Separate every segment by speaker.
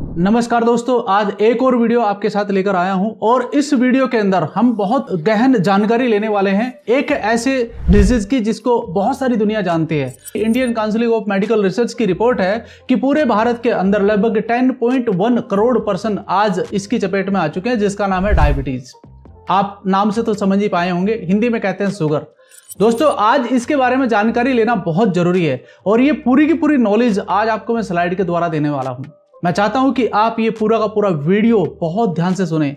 Speaker 1: नमस्कार दोस्तों, आज एक और वीडियो आपके साथ लेकर आया हूं और इस वीडियो के अंदर हम बहुत गहन जानकारी लेने वाले हैं एक ऐसे डिजीज की जिसको बहुत सारी दुनिया जानती है। Indian council of medical research की रिपोर्ट है कि पूरे भारत के अंदर लगभग 10.1 करोड़ पर्सन आज इसकी चपेट में आ चुके हैं, जिसका नाम है डायबिटीज। आप नाम से तो समझ ही पाए होंगे, हिंदी में कहते हैं शुगर। दोस्तों, आज इसके बारे में जानकारी लेना बहुत जरूरी है और ये पूरी की पूरी नॉलेज आज आपको मैं स्लाइड के द्वारा देने वाला हूं। मैं चाहता हूं कि आप ये पूरा का पूरा वीडियो बहुत ध्यान से सुने।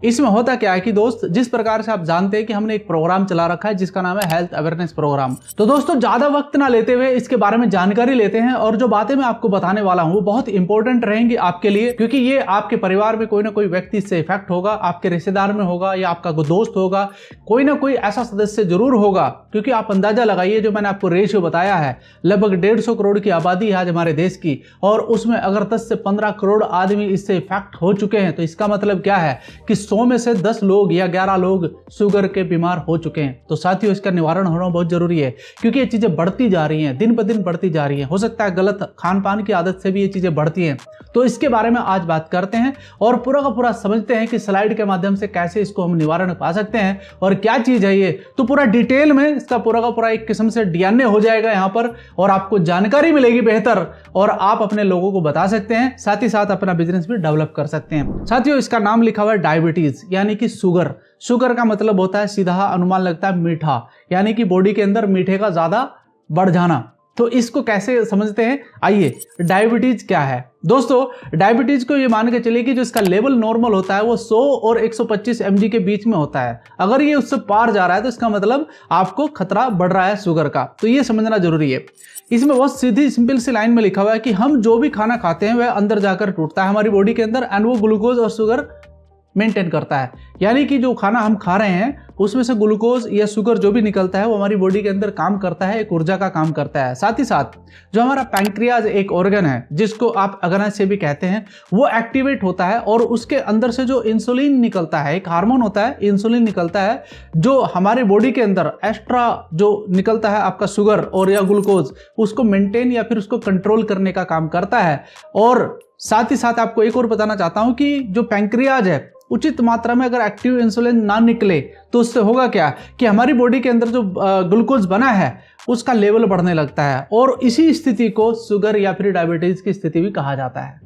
Speaker 1: इसमें होता क्या है कि दोस्त, जिस प्रकार से आप जानते हैं कि हमने एक प्रोग्राम चला रखा है जिसका नाम है हेल्थ अवेयरनेस प्रोग्राम। तो दोस्तों, ज्यादा वक्त ना लेते हुए इसके बारे में जानकारी लेते हैं और जो बातें मैं आपको बताने वाला हूं वो बहुत इंपॉर्टेंट रहेंगी आपके लिए, क्योंकि ये आपके परिवार में कोई ना कोई व्यक्ति इससे इफेक्ट होगा, आपके रिश्तेदार में होगा या आपका कोई दोस्त होगा, कोई ना कोई ऐसा सदस्य जरूर होगा। क्योंकि आप अंदाजा लगाइए, जो मैंने आपको रेशियो बताया है, लगभग 150 करोड़ की आबादी है आज हमारे देश की, और उसमें अगर 10 से 15 करोड़ आदमी इससे इफेक्ट हो चुके हैं तो इसका मतलब क्या है कि 100 में से 10 लोग या 11 लोग शुगर के बीमार हो चुके हैं। तो साथियों, इसका निवारण होना बहुत जरूरी है, क्योंकि ये चीजें बढ़ती जा रही हैं, दिन ब दिन बढ़ती जा रही हैं। हो सकता है गलत खान पान की आदत से भी ये चीजें बढ़ती हैं। तो इसके बारे में आज बात करते हैं और पूरा का पूरा समझते हैं कि स्लाइड के माध्यम से कैसे इसको हम निवारण पा सकते हैं और क्या चीज है ये। तो पूरा डिटेल में इसका पूरा का पूरा एक किस्म से डीएनए हो जाएगा यहाँ पर, और आपको जानकारी मिलेगी बेहतर, और आप अपने लोगों को बता सकते हैं, साथ ही साथ अपना बिजनेस भी डेवलप कर सकते हैं। साथियों, इसका नाम लिखा हुआ है डायबिटीज, यानी कि शुगर। शुगर का मतलब होता है, सीधा अनुमान लगता है, मीठा, यानी कि बॉडी के अंदर मीठे का ज्यादा बढ़ जाना। तो इसको कैसे समझते हैं, आइए। डायबिटीज क्या है दोस्तों? डायबिटीज को ये मान के चलिए कि जो इसका लेवल नॉर्मल होता है वो 100 और 125 mg के बीच में होता है। अगर ये उससे पार जा रहा है तो इसका मतलब आपको खतरा बढ़ रहा है शुगर का। तो ये समझना जरूरी है। इसमें बहुत सीधी सिंपल सी लाइन में लिखा हुआ है कि हम जो भी खाना खाते हैं वह अंदर जाकर टूटता है हमारी बॉडी के अंदर, एंड वो ग्लूकोज और शुगर मेंटेन करता है। यानी कि जो खाना हम खा रहे हैं उसमें से ग्लूकोज या शुगर जो भी निकलता है वो हमारी बॉडी के अंदर काम करता है, एक ऊर्जा का काम करता है। साथ ही साथ जो हमारा पैंक्रियाज एक ऑर्गन है, जिसको आप अग्नाशय से भी कहते हैं, वो एक्टिवेट होता है और उसके अंदर से जो इंसुलिन निकलता है, एक हार्मोन होता है, इंसुलिन निकलता है, जो हमारे बॉडी के अंदर एक्स्ट्रा जो निकलता है आपका शुगर और या ग्लूकोज, उसको मेंटेन या फिर उसको कंट्रोल करने का काम करता है। और साथ ही साथ आपको एक और बताना चाहता हूं कि जो पैंक्रियाज है, उचित मात्रा में अगर एक्टिव इंसुलिन ना निकले तो उससे होगा क्या कि हमारी बॉडी के अंदर जो ग्लूकोज बना है उसका लेवल बढ़ने लगता है, और इसी स्थिति को शुगर या फिर डायबिटीज की स्थिति भी कहा जाता है।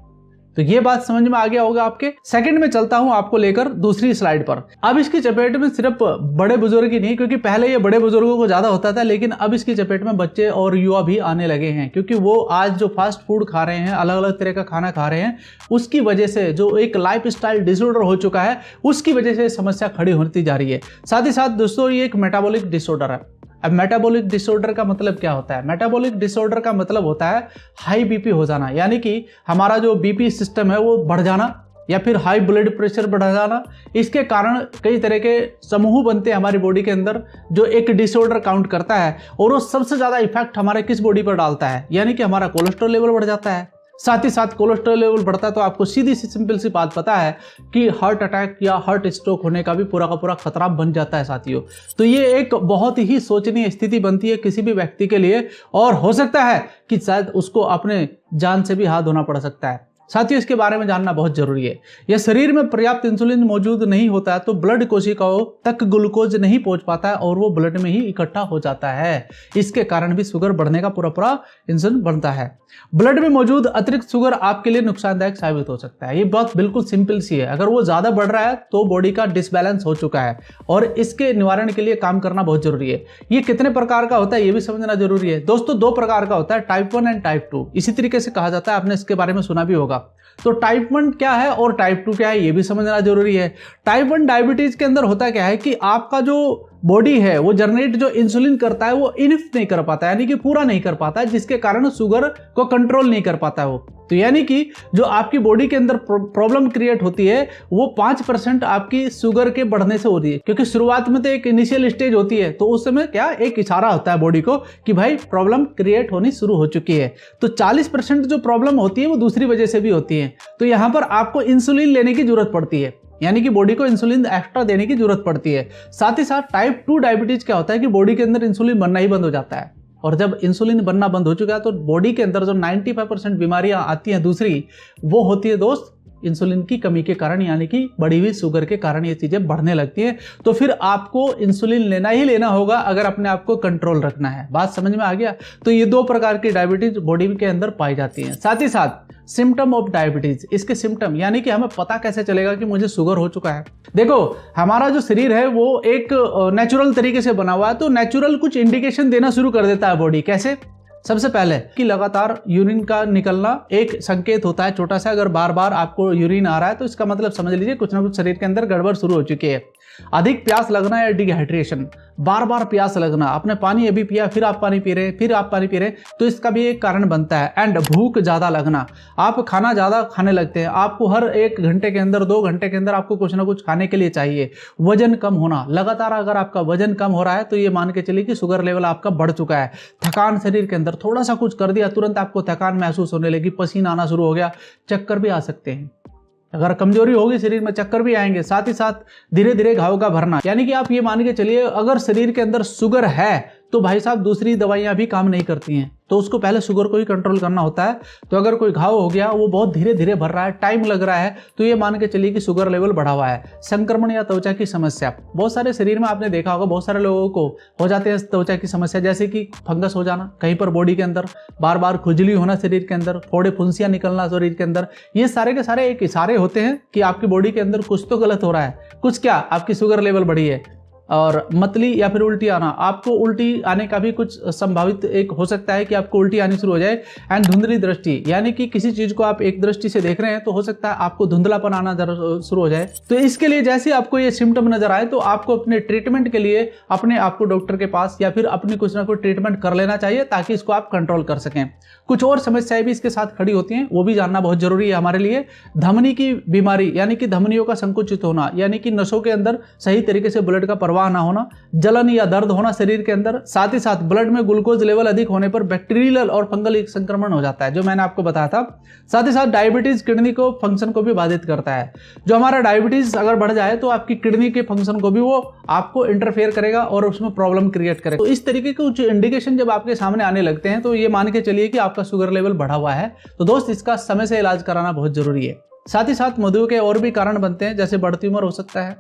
Speaker 1: तो ये बात समझ में आ गया होगा आपके। सेकंड में चलता हूं आपको लेकर दूसरी स्लाइड पर। अब इसकी चपेट में सिर्फ बड़े बुजुर्ग ही नहीं, क्योंकि पहले ये बड़े बुजुर्गों को ज्यादा होता था, लेकिन अब इसकी चपेट में बच्चे और युवा भी आने लगे हैं, क्योंकि वो आज जो फास्ट फूड खा रहे हैं, अलग अलग तरह का खाना खा रहे हैं, उसकी वजह से जो एक लाइफस्टाइल डिसऑर्डर हो चुका है, उसकी वजह से समस्या खड़ी होती जा रही है। साथ ही साथ दोस्तों, ये एक मेटाबॉलिक डिसऑर्डर है। अब मेटाबॉलिक डिसऑर्डर का मतलब क्या होता है? मेटाबॉलिक डिसऑर्डर का मतलब होता है हाई बीपी हो जाना, यानी कि हमारा जो बीपी सिस्टम है वो बढ़ जाना, या फिर हाई ब्लड प्रेशर बढ़ जाना। इसके कारण कई तरह के समूह बनते हैं हमारी बॉडी के अंदर, जो एक डिसऑर्डर काउंट करता है, और वो सबसे ज्यादा इफेक्ट हमारे किस बॉडी पर डालता है, यानी कि हमारा कोलेस्ट्रॉल लेवल बढ़ जाता है। साथ ही साथ कोलेस्ट्रॉल लेवल बढ़ता है तो आपको सीधी सी सिंपल सी बात पता है कि हार्ट अटैक या हार्ट स्ट्रोक होने का भी पूरा का पूरा खतरा बन जाता है साथियों। तो ये एक बहुत ही सोचनीय स्थिति बनती है किसी भी व्यक्ति के लिए, और हो सकता है कि शायद उसको अपने जान से भी हाथ धोना पड़ सकता है। साथियों, इसके बारे में जानना बहुत जरूरी है। यह शरीर में पर्याप्त इंसुलिन मौजूद नहीं होता है तो ब्लड कोशिकाओं तक ग्लूकोज नहीं पहुंच पाता है और वो ब्लड में ही इकट्ठा हो जाता है। इसके कारण भी शुगर बढ़ने का पूरा पूरा इंजन बनता है। ब्लड में मौजूद अतिरिक्त शुगर आपके लिए नुकसानदायक साबित हो सकता है। ये बात बिल्कुल सिंपल सी है। अगर वो ज्यादा बढ़ रहा है तो बॉडी का डिसबैलेंस हो चुका है, और इसके निवारण के लिए काम करना बहुत जरूरी है। ये कितने प्रकार का होता है ये भी समझना जरूरी है। दोस्तों, 2 प्रकार का होता है, टाइप 1 एंड टाइप 2। इसी तरीके से कहा जाता है, आपने इसके बारे में सुना भी होगा। तो टाइप 1 क्या है और टाइप 2 क्या है ये भी समझना जरूरी है। टाइप 1 डायबिटीज के अंदर होता क्या है कि आपका जो बॉडी है वो जनरेट जो इंसुलिन करता है वो इनफ नहीं कर पाता है, यानी कि पूरा नहीं कर पाता है, जिसके कारण शुगर को कंट्रोल नहीं कर पाता है वो। तो यानी कि जो आपकी बॉडी के अंदर प्रॉब्लम क्रिएट होती है वो 5% आपकी शुगर के बढ़ने से होती है, क्योंकि शुरुआत में तो एक इनिशियल स्टेज होती है, तो उस समय क्या एक इशारा होता है बॉडी को कि भाई प्रॉब्लम क्रिएट होनी शुरू हो चुकी है। तो 40% जो प्रॉब्लम होती है वो दूसरी वजह से भी होती है। तो यहां पर आपको इंसुलिन लेने की जरूरत पड़ती है, यानी कि बॉडी को इंसुलिन एक्स्ट्रा देने की जरूरत पड़ती है। साथ ही साथ टाइप 2 डायबिटीज क्या होता है कि बॉडी के अंदर इंसुलिन बनना ही बंद हो जाता है। और जब इंसुलिन बनना बंद हो चुका है तो बॉडी के अंदर जो 95% बीमारियां आती हैं दूसरी, वो होती है दोस्त इंसुलिन की कमी के कारण, यानी कि बढ़ी हुई शुगर के कारण ये चीजें बढ़ने लगती हैं। तो फिर आपको इंसुलिन लेना ही लेना होगा अगर अपने आप को कंट्रोल रखना है। बात समझ में आ गया? तो ये 2 प्रकार की डायबिटीज बॉडी के अंदर पाई जाती हैं। साथ ही साथ सिम्टम ऑफ डायबिटीज, इसके सिम्टम यानी कि हमें पता कैसे चलेगा कि मुझे शुगर हो चुका है। देखो, हमारा जो शरीर है वो एक नेचुरल तरीके से बना हुआ है, तो नेचुरल कुछ इंडिकेशन देना शुरू कर देता है बॉडी। कैसे? सबसे पहले कि लगातार यूरिन का निकलना एक संकेत होता है छोटा सा। अगर बार बार आपको यूरिन आ रहा है तो इसका मतलब समझ लीजिए कुछ ना कुछ शरीर के अंदर गड़बड़ शुरू हो चुकी है। अधिक प्यास लगना या डिहाइड्रेशन, बार बार प्यास लगना, आपने पानी अभी पिया फिर आप पानी पी रहे हैं, फिर आप पानी पी रहे हैं, तो इसका भी एक कारण बनता है। एंड भूख ज्यादा लगना, आप खाना ज्यादा खाने लगते हैं, आपको हर 1 घंटे के अंदर 2 घंटे के अंदर आपको कुछ ना कुछ खाने के लिए चाहिए। वजन कम होना, लगातार अगर आपका वजन कम हो रहा है तो ये मान के चलिए कि शुगर लेवल आपका बढ़ चुका है। थकान, शरीर के अंदर थोड़ा सा कुछ कर दिया तुरंत आपको थकान महसूस होने लगी, पसीना आना शुरू हो गया, चक्कर भी आ सकते हैं। अगर कमजोरी होगी शरीर में चक्कर भी आएंगे। साथ ही साथ धीरे धीरे घाव का भरना, यानी कि आप ये मान के चलिए अगर शरीर के अंदर शुगर है तो भाई साहब दूसरी दवाइयां भी काम नहीं करती हैं, तो उसको पहले शुगर को ही कंट्रोल करना होता है। तो अगर कोई घाव हो गया, वो बहुत धीरे धीरे भर रहा है, टाइम लग रहा है, तो ये मान के चलिए कि शुगर लेवल बढ़ा हुआ है। संक्रमण या त्वचा की समस्या, बहुत सारे शरीर में आपने देखा होगा बहुत सारे लोगों को हो जाते हैं त्वचा की समस्या, जैसे कि फंगस हो जाना कहीं पर बॉडी के अंदर, बार बार खुजली होना शरीर के अंदर, फोड़े फुंसियां निकलना शरीर के अंदर। ये सारे के सारे एक इशारे होते हैं कि आपकी बॉडी के अंदर कुछ तो गलत हो रहा है। कुछ क्या, आपकी शुगर लेवल बढ़ी है। और मतली या फिर उल्टी आना, आपको उल्टी आने का भी कुछ संभावित एक हो सकता है कि आपको उल्टी आनी शुरू हो जाए। एंड धुंधली दृष्टि, यानी कि किसी चीज को आप एक दृष्टि से देख रहे हैं तो हो सकता है आपको धुंधलापन आना शुरू हो जाए। तो इसके लिए जैसे आपको ये सिम्टम नजर आए तो आपको अपने ट्रीटमेंट के लिए अपने आपको डॉक्टर के पास या फिर अपनी कुछ ना कुछ ट्रीटमेंट कर लेना चाहिए ताकि इसको आप कंट्रोल कर सकें। कुछ और समस्याएं भी इसके साथ खड़ी होती हैं, वो भी जानना बहुत जरूरी है हमारे लिए। धमनी की बीमारी, यानी कि धमनियों का संकुचित होना, यानी कि नसों के अंदर सही तरीके से ब्लड का प्रवाह ना होना, जलन या दर्द होना शरीर के अंदर। साथ ही साथ ब्लड में ग्लूकोज लेवल अधिक होने पर बैक्टीरियल और फंगल संक्रमण हो जाता है, जो मैंने आपको बताया था। साथ ही साथ डायबिटीज किडनी को फंक्शन को भी बाधित करता है। जो हमारा डायबिटीज अगर बढ़ जाए तो आपकी किडनी के फंक्शन को भी वो आपको इंटरफेयर करेगा और उसमें प्रॉब्लम क्रिएट करेगा। तो इस तरीके के कुछ इंडिकेशन जब आपके सामने आने लगते हैं तो ये मान के चलिए कि आपका शुगर लेवल बढ़ा हुआ है। तो दोस्त, इसका समय से इलाज कराना बहुत जरूरी है। साथ ही साथ मधुमेह के और भी कारण बनते हैं, जैसे बढ़ती उम्र हो सकता है,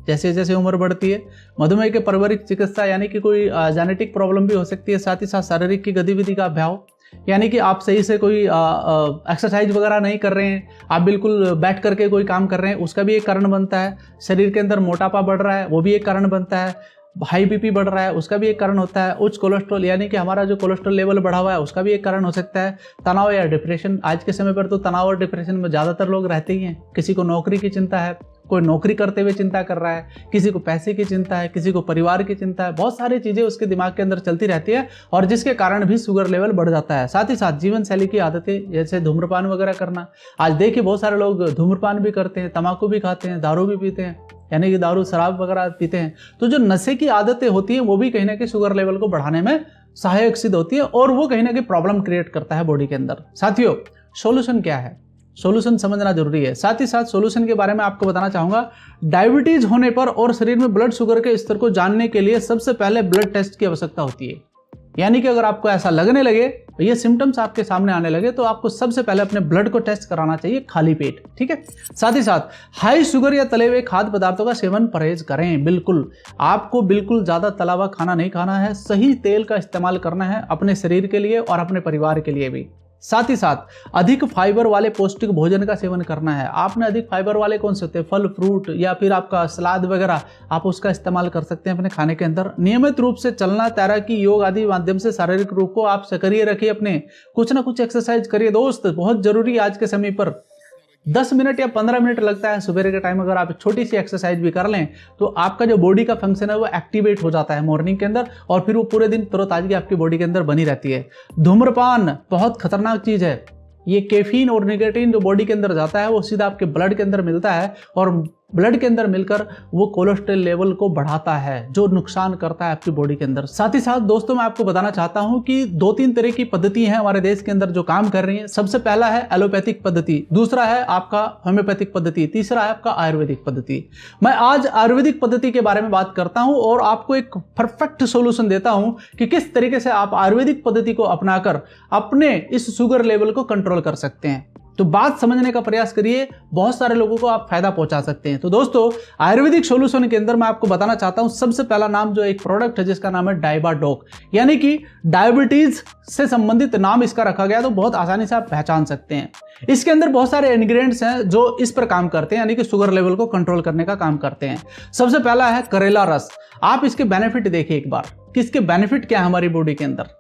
Speaker 1: जैसे जैसे उम्र बढ़ती है। मधुमेह के पारिवारिक चिकित्सा, यानी कि कोई जेनेटिक प्रॉब्लम भी हो सकती है। साथ ही साथ शारीरिक की गतिविधि का अभाव, यानी कि आप सही से कोई एक्सरसाइज वगैरह नहीं कर रहे हैं, आप बिल्कुल बैठ करके कोई काम कर रहे हैं, उसका भी एक कारण बनता है। शरीर के अंदर मोटापा बढ़ रहा है, वो भी एक कारण बनता है। हाई बीपी बढ़ रहा है, उसका भी एक कारण होता है। उच्च कोलेस्ट्रॉल, यानी कि हमारा जो कोलेस्ट्रॉल लेवल बढ़ा हुआ है, उसका भी एक कारण हो सकता है। तनाव या डिप्रेशन, आज के समय पर तो तनाव और डिप्रेशन में ज़्यादातर लोग रहते ही हैं। किसी को नौकरी की चिंता है, कोई नौकरी करते हुए चिंता कर रहा है, किसी को पैसे की चिंता है, किसी को परिवार की चिंता है, बहुत सारी चीज़ें उसके दिमाग के अंदर चलती रहती है और जिसके कारण भी शुगर लेवल बढ़ जाता है। साथ ही साथ जीवन शैली की आदतें, जैसे धूम्रपान वगैरह करना। आज देखिए बहुत सारे लोग धूम्रपान भी करते हैं, तम्बाकू भी खाते हैं, दारू भी पीते हैं, यानी कि दारू शराब वगैरह पीते हैं। तो जो नशे की आदतें होती हैं वो भी कहीं ना कहीं शुगर लेवल को बढ़ाने में सहायक सिद्ध होती है और वो कहीं ना कहीं प्रॉब्लम क्रिएट करता है बॉडी के अंदर। साथियों, सॉल्यूशन क्या है? सॉल्यूशन समझना जरूरी है। साथ ही साथ सॉल्यूशन के बारे में आपको बताना चाहूंगा। डायबिटीज होने पर और शरीर में ब्लड शुगर के स्तर को जानने के लिए सबसे पहले ब्लड टेस्ट की आवश्यकता होती है। यानी कि अगर आपको ऐसा लगने लगे, ये सिम्टम्स आपके सामने आने लगे, तो आपको सबसे पहले अपने ब्लड को टेस्ट कराना चाहिए खाली पेट, ठीक है। साथ ही साथ हाई शुगर या तले हुए खाद्य पदार्थों का सेवन परहेज करें। बिल्कुल, आपको बिल्कुल ज्यादा तला हुआ खाना नहीं खाना है, सही तेल का इस्तेमाल करना है अपने शरीर के लिए और अपने परिवार के लिए भी। साथ ही साथ अधिक फाइबर वाले पौष्टिक भोजन का सेवन करना है। आपने अधिक फाइबर वाले कौन से होते हैं, फल फ्रूट या फिर आपका सलाद वगैरह, आप उसका इस्तेमाल कर सकते हैं अपने खाने के अंदर। नियमित रूप से चलना, तैराकी, योग आदि माध्यम से शारीरिक रूप को आप सक्रिय रखिए, अपने कुछ ना कुछ एक्सरसाइज करिए दोस्त, बहुत जरूरी है आज के समय पर। 10 मिनट या 15 मिनट लगता है सुबह के टाइम, अगर आप छोटी सी एक्सरसाइज भी कर लें तो आपका जो बॉडी का फंक्शन है वो एक्टिवेट हो जाता है मॉर्निंग के अंदर और फिर वो पूरे दिन तरोताजगी आपकी बॉडी के अंदर बनी रहती है। धूम्रपान बहुत खतरनाक चीज है। ये कैफीन और निकोटीन जो बॉडी के अंदर जाता है वो सीधा आपके ब्लड के अंदर मिलता है और ब्लड के अंदर मिलकर वो कोलेस्ट्रॉल लेवल को बढ़ाता है जो नुकसान करता है आपकी बॉडी के अंदर। साथ ही साथ दोस्तों मैं आपको बताना चाहता हूं कि 2-3 तरह की पद्धति हैं हमारे देश के अंदर जो काम कर रही हैं। सबसे पहला है एलोपैथिक पद्धति, दूसरा है आपका होम्योपैथिक पद्धति, तीसरा है आपका आयुर्वेदिक पद्धति। मैं आज आयुर्वेदिक पद्धति के बारे में बात करता हूं और आपको एक परफेक्ट सोल्यूशन देता हूं कि किस तरीके से आप आयुर्वेदिक पद्धति को अपनाकर अपने इस शुगर लेवल को कंट्रोल कर सकते हैं। तो बात समझने का प्रयास करिए, बहुत सारे लोगों को आप फायदा पहुंचा सकते हैं। तो दोस्तों आयुर्वेदिक सॉल्यूशन के अंदर मैं आपको बताना चाहता हूं सबसे पहला नाम जो एक प्रोडक्ट है जिसका नाम है डाइबाडोक, यानी कि डायबिटीज से संबंधित नाम इसका रखा गया तो बहुत आसानी से आप पहचान सकते हैं। इसके अंदर बहुत सारे इंग्रेडिएंट्स हैं जो इस पर काम करते हैं, यानी कि शुगर लेवल को कंट्रोल करने का काम करते हैं। सबसे पहला है करेला रस। आप इसके बेनिफिट देखिए एक बार कि इसके बेनिफिट क्या है हमारी बॉडी के अंदर,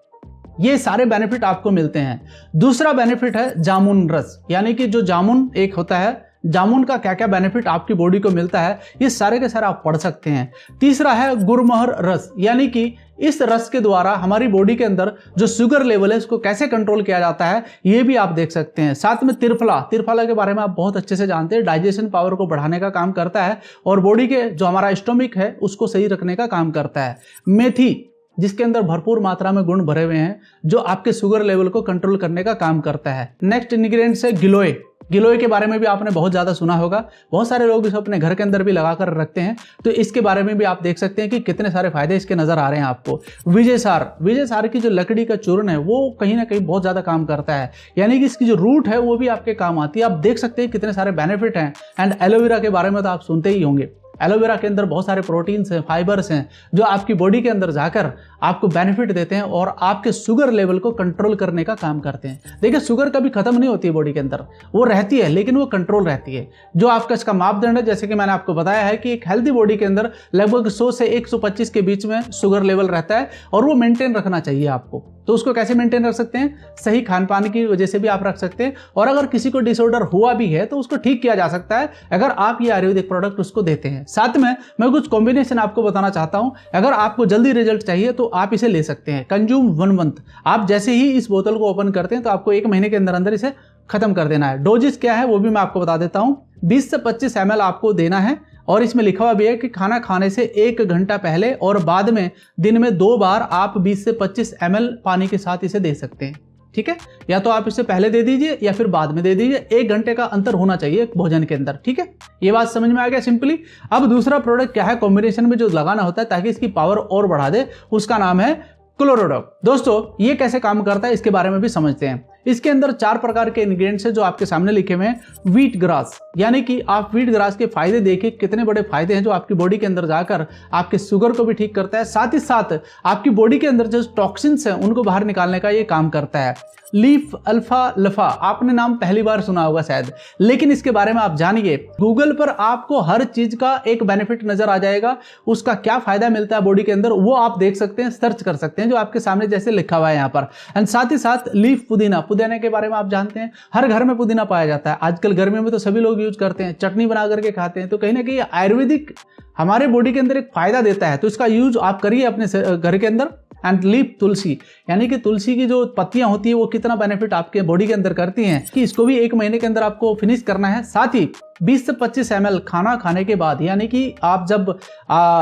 Speaker 1: ये सारे बेनिफिट आपको मिलते हैं। दूसरा बेनिफिट है जामुन रस, यानी कि जो जामुन एक होता है, जामुन का क्या क्या बेनिफिट आपकी बॉडी को मिलता है ये सारे के सारे आप पढ़ सकते हैं। तीसरा है गुरमोहर रस, यानी कि इस रस के द्वारा हमारी बॉडी के अंदर जो शुगर लेवल है उसको कैसे कंट्रोल किया जाता है ये भी आप देख सकते हैं। साथ में त्रिफला के बारे में आप बहुत अच्छे से जानते हैं, डाइजेशन पावर को बढ़ाने का काम करता है और बॉडी के जो हमारा स्टोमिक है उसको सही रखने का काम करता है। मेथी जिसके अंदर भरपूर मात्रा में गुण भरे हुए हैं जो आपके शुगर लेवल को कंट्रोल करने का काम करता है। नेक्स्ट इंग्रेडिएंट्स है गिलोय। गिलोय के बारे में भी आपने बहुत ज़्यादा सुना होगा, बहुत सारे लोग इसे अपने घर के अंदर भी लगाकर रखते हैं, तो इसके बारे में भी आप देख सकते हैं कि कितने सारे फायदे इसके नजर आ रहे हैं आपको। विजयसार की जो लकड़ी का चूर्ण है वो कहीं ना कहीं बहुत ज़्यादा काम करता है, यानी कि इसकी जो रूट है वो भी आपके काम आती है। आप देख सकते हैं कितने सारे बेनिफिट हैं। एंड एलोवेरा के बारे में तो आप सुनते ही होंगे। एलोवेरा के अंदर बहुत सारे प्रोटीन्स हैं, फाइबर्स हैं जो आपकी बॉडी के अंदर जाकर आपको बेनिफिट देते हैं और आपके शुगर लेवल को कंट्रोल करने का काम करते हैं। देखिए शुगर कभी खत्म नहीं होती है बॉडी के अंदर, वो रहती है लेकिन वो कंट्रोल रहती है। जो आपका इसका मापदंड है, जैसे कि मैंने आपको बताया है कि एक हेल्दी बॉडी के अंदर लगभग 100 से 125 के बीच में शुगर लेवल रहता है और वो मेंटेन रखना चाहिए आपको। तो उसको कैसे मेंटेन रख सकते हैं? सही खान पान की वजह से भी आप रख सकते हैं, और अगर किसी को डिसऑर्डर हुआ भी है तो उसको ठीक किया जा सकता है अगर आप ये आयुर्वेदिक प्रोडक्ट उसको देते हैं। साथ में मैं कुछ कॉम्बिनेशन आपको बताना चाहता हूं, अगर आपको जल्दी रिजल्ट चाहिए तो आप इसे ले सकते हैं। कंज्यूम 1 मंथ, आप जैसे ही इस बोतल को ओपन करते हैं तो आपको 1 महीने के अंदर अंदर इसे खत्म कर देना है। डोजेस क्या है वो भी मैं आपको बता देता हूं। 20 से 25 ml आपको देना है और इसमें लिखा हुआ भी है कि खाना खाने से 1 घंटा पहले और बाद में दिन में 2 बार आप 20 से 25 ml पानी के साथ इसे दे सकते हैं। ठीक है, या तो आप इसे पहले दे दीजिए या फिर बाद में दे दीजिए, 1 घंटे का अंतर होना चाहिए भोजन के अंदर। ठीक है, ये बात समझ में आ गया सिंपली। अब दूसरा प्रोडक्ट क्या है कॉम्बिनेशन में जो लगाना होता है ताकि इसकी पावर और बढ़ा दे, उसका नाम है क्लोरोडॉक। दोस्तों ये कैसे काम करता है इसके बारे में भी समझते हैं। इसके अंदर 4 प्रकार के इंग्रेडिएंट्स हैं जो आपके सामने लिखे हुए हैं। व्हीट ग्रास, यानी कि आप व्हीट ग्रास के फायदे देखिए, कितने बड़े फायदे हैं जो आपकी बॉडी के अंदर जाकर आपके शुगर को भी ठीक करता है, साथ ही साथ आपकी बॉडी के अंदर जो टॉक्सिन्स हैं उनको बाहर निकालने का ये काम करता है। लीफ अल्फा लफा, आपने नाम पहली बार सुना होगा शायद, लेकिन इसके बारे में आप जानिए। गूगल पर आपको हर चीज का एक बेनिफिट नजर आ जाएगा, उसका क्या फायदा मिलता है बॉडी के अंदर वो आप देख सकते हैं, सर्च कर सकते हैं जो आपके सामने जैसे लिखा हुआ है यहाँ पर। एंड साथ ही साथ लीफ पुदीना, पुदीना के बारे में आप जानते हैं, हर घर में पुदीना पाया जाता है। आजकल गर्मियों में तो सभी लोग यूज करते हैं, चटनी बना करके खाते हैं, तो कहीं ना कहीं आयुर्वेदिक हमारे बॉडी के अंदर एक फायदा देता है, तो इसका यूज आप करिए अपने घर के अंदर। एंड लीफ तुलसी, यानी कि तुलसी की जो पत्तियां होती है वो कितना बेनिफिट आपके बॉडी के अंदर करती हैं कि इसको भी 1 महीने के अंदर आपको फिनिश करना है। साथ ही 20 से 25 ml खाना खाने के बाद, यानी कि आप जब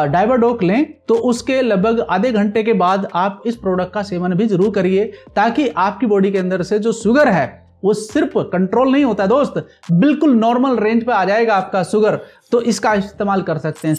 Speaker 1: डाइबाडोक लें तो उसके लगभग आधे घंटे के बाद आप इस प्रोडक्ट का सेवन भी जरूर करिए, ताकि आपकी बॉडी के अंदर से जो शुगर है वो सिर्फ कंट्रोल नहीं होता दोस्त, बिल्कुल नॉर्मल रेंज पे आ जाएगा आपका शुगर। तो इसका इस्तेमाल कर सकते हैं।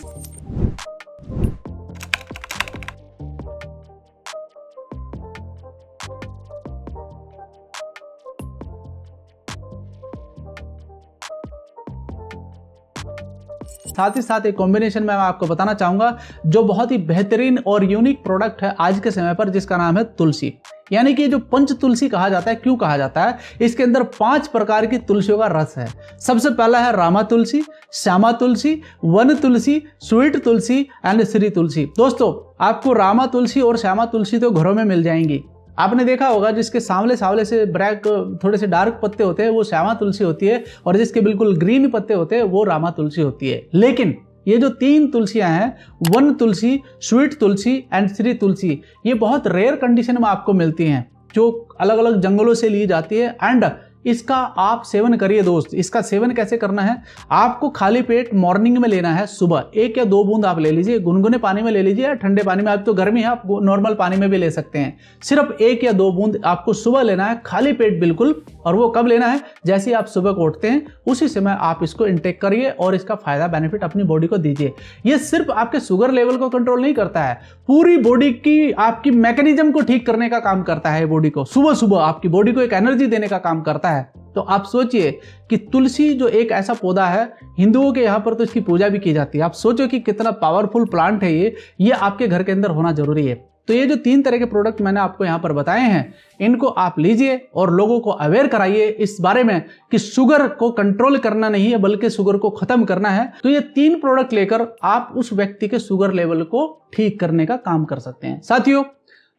Speaker 1: साथ ही साथ एक कॉम्बिनेशन में मैं आपको बताना चाहूंगा जो बहुत ही बेहतरीन और यूनिक प्रोडक्ट है आज के समय पर, जिसका नाम है तुलसी। यानी कि जो पंच तुलसी कहा जाता है, क्यों कहा जाता है? इसके अंदर 5 प्रकार की तुलसियों का रस है। सबसे पहला है रामा तुलसी, श्यामा तुलसी, वन तुलसी, स्वीट तुलसी एंड श्री तुलसी। दोस्तों आपको रामा तुलसी और श्यामा तुलसी तो घरों में मिल जाएंगी। आपने देखा होगा जिसके सांवले सांवले से ब्लैक थोड़े से डार्क पत्ते होते हैं वो श्यामा तुलसी होती है, और जिसके बिल्कुल ग्रीन पत्ते होते हैं वो रामा तुलसी होती है। लेकिन ये जो 3 तुलसियां हैं, वन तुलसी, स्वीट तुलसी एंड श्री तुलसी, ये बहुत रेयर कंडीशन में आपको मिलती हैं, जो अलग अलग जंगलों से ली जाती है। एंड इसका आप सेवन करिए दोस्त। इसका सेवन कैसे करना है, आपको खाली पेट मॉर्निंग में लेना है सुबह, 1 या 2 बूंद आप ले लीजिए, गुनगुने पानी में ले लीजिए या ठंडे पानी में, अब तो गर्मी है आप नॉर्मल पानी में भी ले सकते हैं। सिर्फ 1 या 2 बूंद आपको सुबह लेना है खाली पेट बिल्कुल। और वो कब लेना है, जैसे आप सुबह को उठते हैं उसी समय आप इसको इंटेक करिए और इसका फायदा बेनिफिट अपनी बॉडी को दीजिए। ये सिर्फ आपके शुगर लेवल को कंट्रोल नहीं करता है, पूरी बॉडी की आपकी मैकेनिज्म को ठीक करने का काम करता है। बॉडी को सुबह सुबह आपकी बॉडी को एक एनर्जी देने का काम करता है। तो आप सोचिए कि तुलसी जो एक ऐसा पौधा है, हिंदुओं के यहाँ पर तो इसकी पूजा भी की जाती है। आप सोचो कि कितना पावरफुल प्लांट है ये आपके घर के अंदर होना जरूरी है। तो ये जो 3 तरह के प्रोडक्ट मैंने आपको यहाँ पर बताए हैं, इनको आप लीजिए और लोगों को अवेयर कराइए इस बारे में कि शुगर को कंट्रोल करना नहीं है बल्कि शुगर को खत्म करना है। तो ये 3 प्रोडक्ट लेकर आप उस व्यक्ति के शुगर लेवल को ठीक करने का काम कर सकते हैं। साथियों,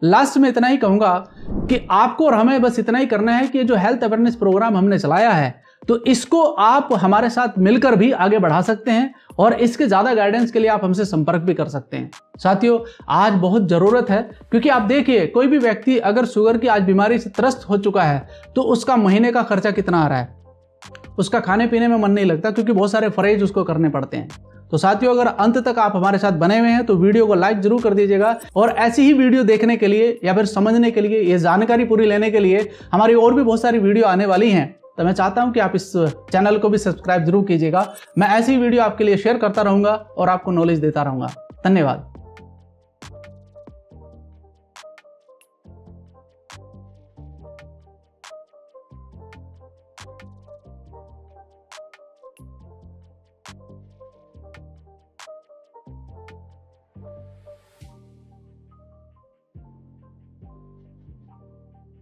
Speaker 1: लास्ट में इतना ही कहूंगा कि आपको और हमें बस इतना ही करना है कि जो हेल्थ अवेयरनेस प्रोग्राम हमने चलाया है, तो इसको आप हमारे साथ मिलकर भी आगे बढ़ा सकते हैं और इसके ज्यादा गाइडेंस के लिए आप हमसे संपर्क भी कर सकते हैं। साथियों, आज बहुत जरूरत है, क्योंकि आप देखिए कोई भी व्यक्ति अगर शुगर की आज बीमारी से त्रस्त हो चुका है तो उसका महीने का खर्चा कितना आ रहा है, उसका खाने पीने में मन नहीं लगता क्योंकि बहुत सारे फरेज उसको करने पड़ते हैं। तो साथियों, अगर अंत तक आप हमारे साथ बने हुए हैं तो वीडियो को लाइक जरूर कर दीजिएगा और ऐसी ही वीडियो देखने के लिए या फिर समझने के लिए, ये जानकारी पूरी लेने के लिए हमारी और भी बहुत सारी वीडियो आने वाली हैं। तो मैं चाहता हूं कि आप इस चैनल को भी सब्सक्राइब जरूर कीजिएगा। मैं ऐसी वीडियो आपके लिए शेयर करता रहूंगा और आपको नॉलेज देता रहूंगा। धन्यवाद।